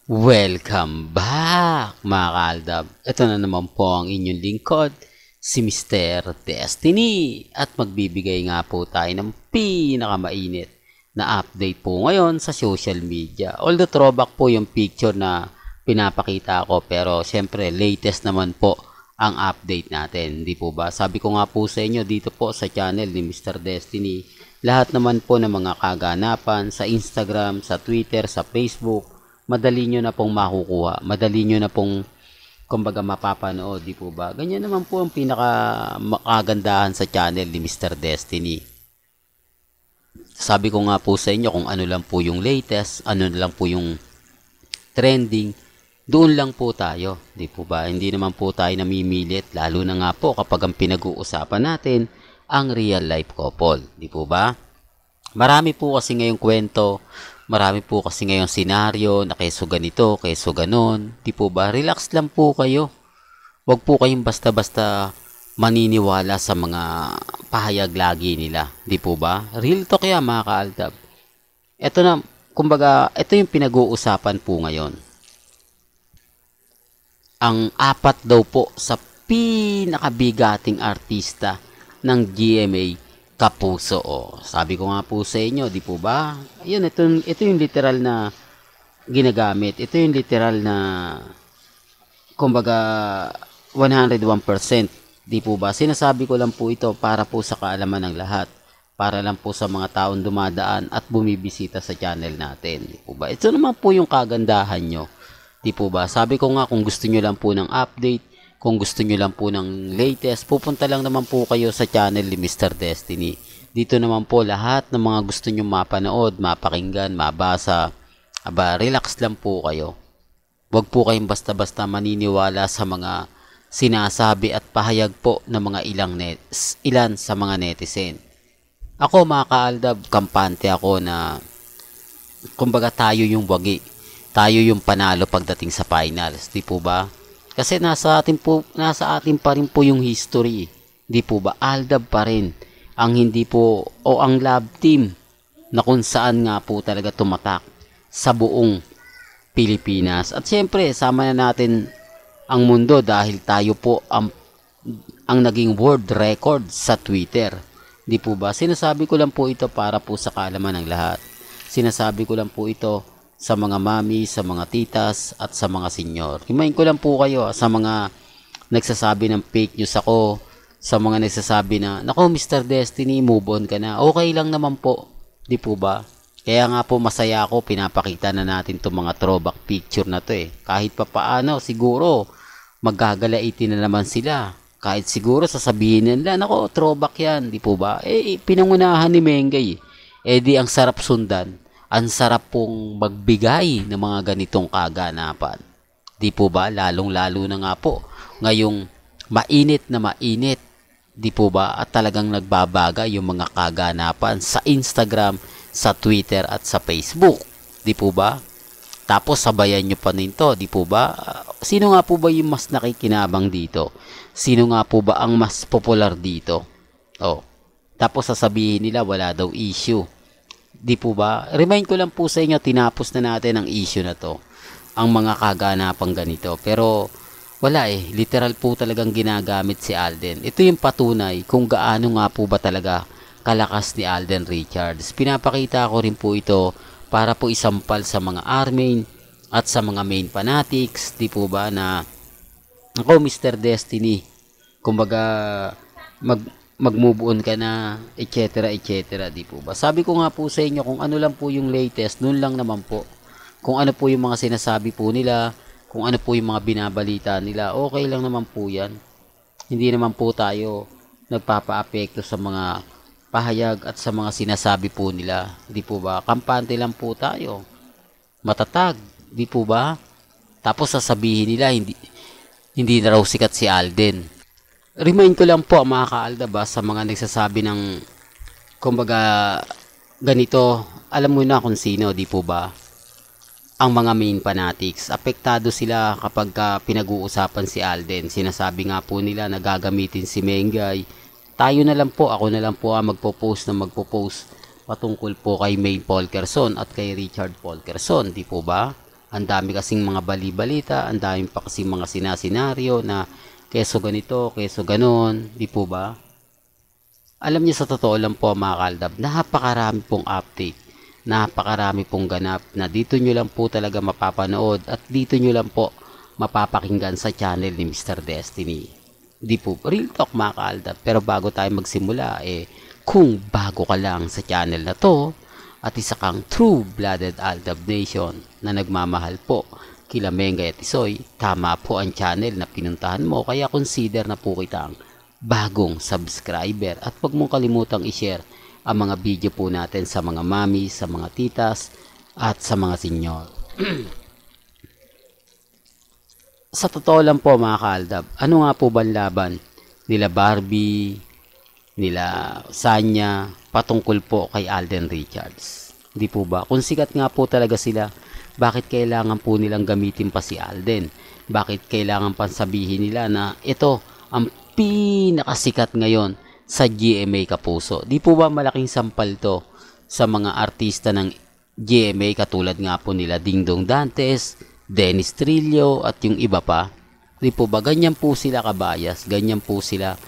Welcome back mga kaaldab. Ito na naman po ang inyong lingkod, si Mr. Destiny. At magbibigay nga po tayo ng pinakamainit na update po ngayon sa social media. Although throwback po yung picture na pinapakita ko, pero syempre latest naman po ang update natin. Di po ba? Sabi ko nga po sa inyo dito po sa channel ni Mr. Destiny, lahat naman po ng mga kaganapan sa Instagram, sa Twitter, sa Facebook, madali nyo na pong makukuha, madali nyo na pong kumbaga mapapanood, di po ba? Ganyan naman po ang pinaka makagandahan sa channel ni Mr. Destiny. Sabi ko nga po sa inyo kung ano lang po yung latest, ano lang po yung trending, doon lang po tayo, di po ba? Hindi naman po tayo namimilit, lalo na nga po kapag ang pinag-uusapan natin ang real life couple, di po ba? Marami po kasi ngayong kwento, marami po kasi ngayong senaryo na keso ganito, keso ganon. Di po ba? Relax lang po kayo. Huwag po kayong basta-basta maniniwala sa mga pahayag lagi nila. Di po ba? Real talk yan mga kaaldab. Ito na, kumbaga, ito yung pinag-uusapan po ngayon. Ang apat daw po sa pinakabigating artista ng GMA Kapuso. Oh. Sabi ko nga po sa inyo, di po ba? Ayun, ito yung literal na ginagamit. Ito yung literal na kumbaga 101%. Di po ba? Sinasabi ko lang po ito para po sa kaalaman ng lahat. Para lang po sa mga taong dumadaan at bumibisita sa channel natin. Di po ba? Ito naman po yung kagandahan nyo. Di po ba? Sabi ko nga kung gusto nyo lang po ng update, kung gusto nyo lang po ng latest, pupunta lang naman po kayo sa channel ni Mr. Destiny. Dito naman po lahat ng mga gusto nyo mapanood, mapakinggan, mabasa. Aba, relax lang po kayo. Huwag po kayong basta-basta maniniwala sa mga sinasabi at pahayag po ng mga ilan sa mga netizen. Ako mga kaaldab, kampante ako na kumbaga tayo yung wagi. Tayo yung panalo pagdating sa finals, di po ba? Kasi nasa atin pa rin po yung history. Di po ba? Aldab pa rin ang hindi po o ang love team na kung saan nga po talaga tumatak sa buong Pilipinas. At syempre, sama na natin ang mundo dahil tayo po ang naging world record sa Twitter. Di po ba? Sinasabi ko lang po ito para po sa kaalaman ng lahat. Sinasabi ko lang po ito sa mga mami, sa mga titas, at sa mga senyor. Himayin ko lang po kayo sa mga nagsasabi ng fake news ako, sa mga nagsasabi na, nako Mr. Destiny, move on ka na. Okay lang naman po. Di po ba? Kaya nga po masaya ako, pinapakita na natin itong mga throwback picture na to eh. Kahit pa paano, siguro, maggagalaitin na naman sila. Kahit siguro sasabihin nila, nako, throwback yan. Di po ba? Eh, pinangunahan ni Mengay. Eh di ang sarap sundan. Ang sarap pong magbigay ng mga ganitong kaganapan. Di po ba? Lalong-lalo na nga po. Ngayong mainit na mainit. Di po ba? At talagang nagbabaga yung mga kaganapan sa Instagram, sa Twitter at sa Facebook. Di po ba? Tapos sabayan nyo pa nito. Di po ba? Sino nga po ba yung mas nakikinabang dito? Sino nga po ba ang mas popular dito? Oh. Tapos sasabihin nila wala daw issue. Di po ba? Remind ko lang po sa inyo, tinapos na natin ang issue na to. Ang mga kaganapang ganito. Pero wala eh. Literal po talagang ginagamit si Alden. Ito yung patunay kung gaano nga po ba talaga kalakas ni Alden Richards. Pinapakita ko rin po ito para po isampal sa mga army at sa mga main fanatics. Di po ba na ako Mr. Destiny. Kumbaga mag-move on ka na, etc. etc. Di po ba? Sabi ko nga po sa inyo kung ano lang po yung latest, noon lang naman po. Kung ano po yung mga sinasabi po nila, kung ano po yung mga binabalita nila, okay lang naman po yan. Hindi naman po tayo nagpapa-apekto sa mga pahayag at sa mga sinasabi po nila. Di po ba? Kampante lang po tayo. Matatag. Di po ba? Tapos sasabihin nila, hindi na raw sikat si Alden. Remind ko lang po mga kaaldab sa mga nagsasabi ng kumbaga ganito, alam mo na kung sino, di po ba? Ang mga main fanatics, apektado sila kapag pinag-uusapan si Alden. Sinasabi nga po nila na gagamitin si Mengay. Tayo na lang po, ako na lang po magpo-post patungkol po kay May Polkerson at kay Richard Polkerson, di po ba? Ang dami kasing mga bali-balita, ang dami pa kasing mga sinasenaryo na keso ganito, keso ganon, di po ba? Alam niyo sa totoo lang po mga kaaldab, napakarami pong update, napakarami pong ganap na dito nyo lang po talaga mapapanood at dito nyo lang po mapapakinggan sa channel ni Mr. Destiny. Di po, real talk mga kaaldab. Pero bago tayo magsimula, kung bago ka lang sa channel na to at isa kang true-blooded Aldab Nation na nagmamahal po kila Mengay at Isoy, tama po ang channel na pinuntahan mo, kaya consider na po kitang bagong subscriber at huwag mong kalimutang i-share ang mga video po natin sa mga mami, sa mga titas at sa mga senyor. Sa totoo lang po mga kaaldab, ano nga po ba laban nila Barbie, nila Sanya patungkol po kay Alden Richards? Di po ba? Kung sikat nga po talaga sila, bakit kailangan po nilang gamitin pa si Alden? Bakit kailangan pa sabihin nila na ito ang pinakasikat ngayon sa GMA Kapuso? Di po ba malaking sampal to sa mga artista ng GMA katulad nga po nila Dingdong Dantes, Dennis Trillo at yung iba pa? Di po ba ganyan po sila kabayas, ganyan po sila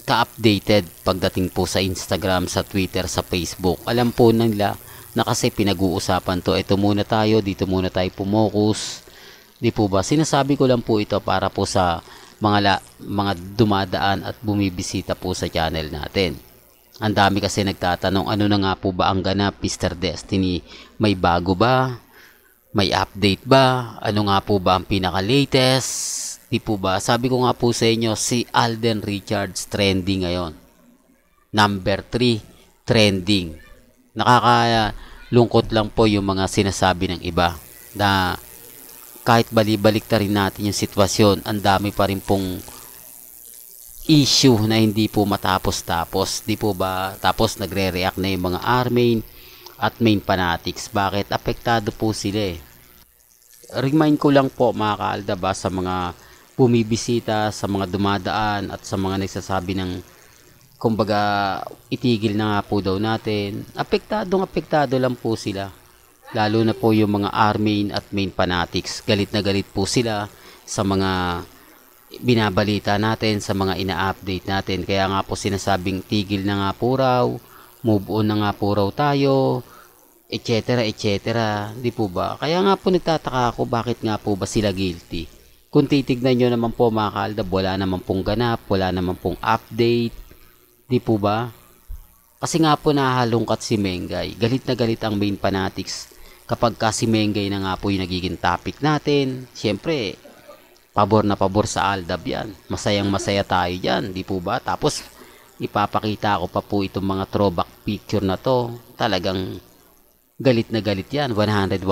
ka-updated pagdating po sa Instagram, sa Twitter, sa Facebook? Alam po nila na kasi pinag-uusapan to, ito muna tayo, dito muna tayo pumokus. Di po ba? Sinasabi ko lang po ito para po sa mga dumadaan at bumibisita po sa channel natin. Ang dami kasi nagtatanong, ano na nga po ba ang ganap, Mr. Destiny? May bago ba? May update ba? Ano nga po ba ang pinaka-latest? Di po ba? Sabi ko nga po sa inyo, si Alden Richards trending ngayon. Number 3, trending. Nakakalungkot lang po yung mga sinasabi ng iba na kahit balibalik ta rin natin yung sitwasyon, ang dami pa rin pong issue na hindi po matapos-tapos. Di po ba? Tapos nagre-react na yung mga R-Main at main fanatics. Bakit? Apektado po sila eh. Remind ko lang po mga kaaldab sa mga bumibisita, sa mga dumadaan at sa mga nagsasabi ng kumbaga itigil na nga po daw natin. Apektado lang po sila. Lalo na po yung mga R-Main at main fanatics. Galit na galit po sila sa mga binabalita natin, sa mga ina-update natin. Kaya nga po sinasabing tigil na nga po raw, move on na nga po raw tayo, etc. Di po ba? Kaya nga po nagtataka ako bakit nga po ba sila guilty. Kung titignan nyo naman po mga kaaldab, wala naman pong ganap, wala naman pong update. Di po ba? Kasi nga po nahalungkat si Mengay. Galit na galit ang main fanatics kapag si Mengay na nga po yung nagiging topic natin. Siyempre, pabor na pabor sa Aldab yan. Masayang masaya tayo dyan. Di po ba? Tapos, ipapakita ko pa po itong mga throwback picture na to. Talagang galit na galit yan, 101%,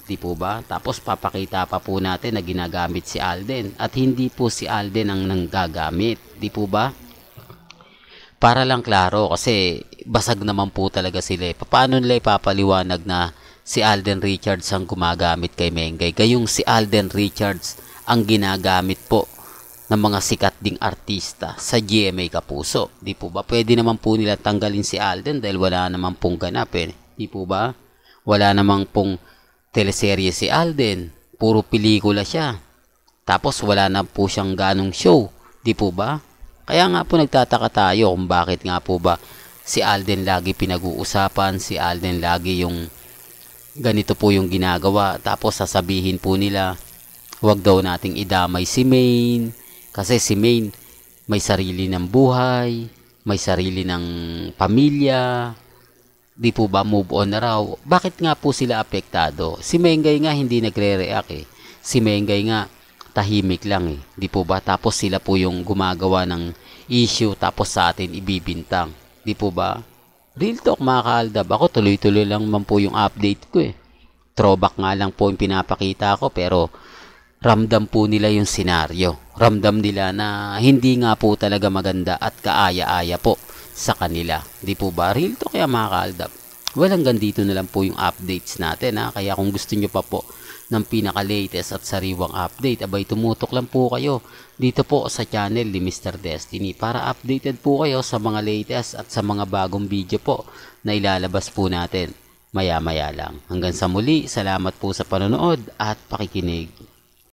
di po ba? Tapos papakita pa po natin na ginagamit si Alden at hindi po si Alden ang nanggagamit, di po ba? Para lang klaro kasi basag naman po talaga sila. Paano nila ipapaliwanag na si Alden Richards ang gumagamit kay Mengay? Gayong si Alden Richards ang ginagamit po ng mga sikat ding artista sa GMA Kapuso. Di po ba? Pwede naman po nila tanggalin si Alden dahil wala naman pong ganap eh. Di po ba? Wala namang pong teleserye si Alden. Puro pelikula siya. Tapos wala na po siyang ganong show. Di po ba? Kaya nga po nagtataka tayo kung bakit nga po ba si Alden lagi pinag-uusapan, si Alden lagi yung ganito po yung ginagawa. Tapos sasabihin po nila, huwag daw nating idamay si Main. Kasi si Main may sarili ng buhay, may sarili ng pamilya. Di po ba move on na raw? Bakit nga po sila apektado? Si Mengay nga hindi nagre-react eh. Si Mengay nga tahimik lang eh. Di po ba? Tapos sila po yung gumagawa ng issue tapos sa atin ibibintang. Di po ba? Real talk mga kaaldab. Ako tuloy-tuloy lang man po yung update ko eh. Throwback nga lang po yung pinapakita ko pero ramdam po nila yung senaryo. Ramdam nila na hindi nga po talaga maganda at kaaya-aya po sa kanila. Di po ba? Real talk kaya mga kaaldab. Well, hanggang dito na lang po yung updates natin ha. Kaya kung gusto nyo pa po ng pinaka-latest at sariwang update, abay tumutok lang po kayo dito po sa channel ni Mr. Destiny para updated po kayo sa mga latest at sa mga bagong video po na ilalabas po natin. maya-maya lang. Hanggang sa muli, salamat po sa panonood at pakikinig.